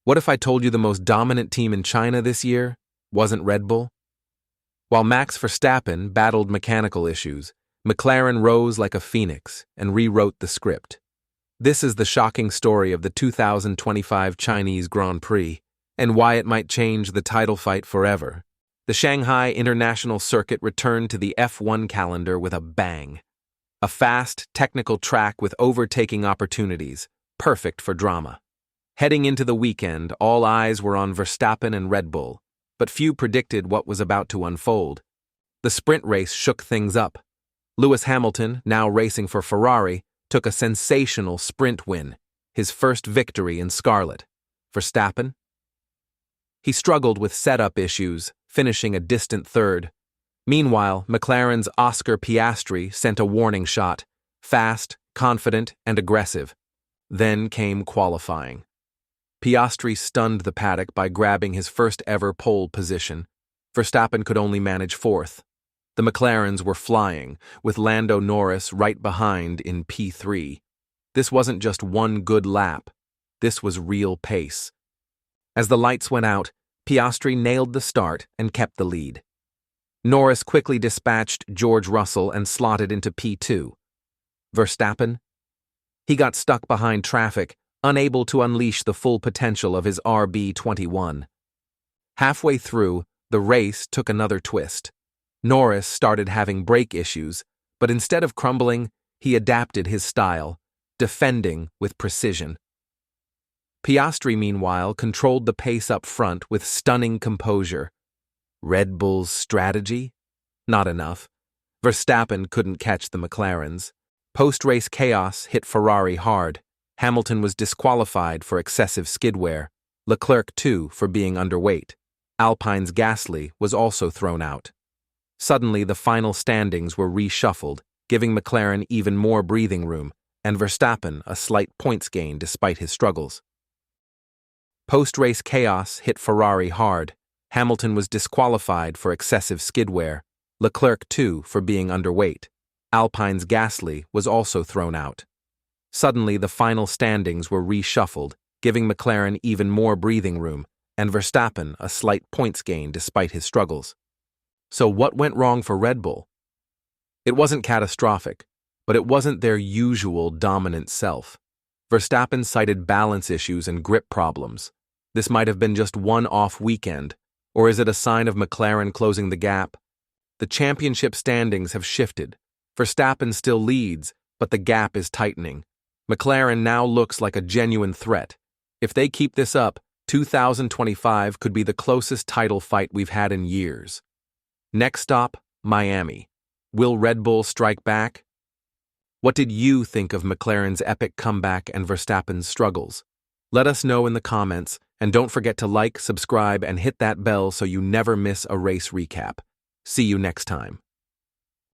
What if I told you the most dominant team in China this year wasn't Red Bull? While Max Verstappen battled mechanical issues, McLaren rose like a phoenix and rewrote the script. This is the shocking story of the 2025 Chinese Grand Prix, and why it might change the title fight forever. The Shanghai International Circuit returned to the F1 calendar with a bang. A fast, technical track with overtaking opportunities, perfect for drama. Heading into the weekend, all eyes were on Verstappen and Red Bull, but few predicted what was about to unfold. The sprint race shook things up. Lewis Hamilton, now racing for Ferrari, took a sensational sprint win, his first victory in scarlet. Verstappen? He struggled with setup issues, finishing a distant third. Meanwhile, McLaren's Oscar Piastri sent a warning shot, fast, confident, and aggressive. Then came qualifying. Piastri stunned the paddock by grabbing his first-ever pole position. Verstappen could only manage fourth. The McLarens were flying, with Lando Norris right behind in P3. This wasn't just one good lap. This was real pace. As the lights went out, Piastri nailed the start and kept the lead. Norris quickly dispatched George Russell and slotted into P2. Verstappen? He got stuck behind traffic, unable to unleash the full potential of his RB21. Halfway through, the race took another twist. Norris started having brake issues, but instead of crumbling, he adapted his style, defending with precision. Piastri, meanwhile, controlled the pace up front with stunning composure. Red Bull's strategy? Not enough. Verstappen couldn't catch the McLarens. Post-race chaos hit Ferrari hard. Hamilton was disqualified for excessive skid wear. Leclerc, too, for being underweight. Alpine's Gasly was also thrown out. Suddenly, the final standings were reshuffled, giving McLaren even more breathing room, and Verstappen a slight points gain despite his struggles. Post-race chaos hit Ferrari hard. Hamilton was disqualified for excessive skid wear. Leclerc, too, for being underweight. Alpine's Gasly was also thrown out. Suddenly, the final standings were reshuffled, giving McLaren even more breathing room, and Verstappen a slight points gain despite his struggles. So what went wrong for Red Bull? It wasn't catastrophic, but it wasn't their usual dominant self. Verstappen cited balance issues and grip problems. This might have been just one off weekend, or is it a sign of McLaren closing the gap? The championship standings have shifted. Verstappen still leads, but the gap is tightening. McLaren now looks like a genuine threat. If they keep this up, 2025 could be the closest title fight we've had in years. Next stop, Miami. Will Red Bull strike back? What did you think of McLaren's epic comeback and Verstappen's struggles? Let us know in the comments, and don't forget to like, subscribe, and hit that bell so you never miss a race recap. See you next time.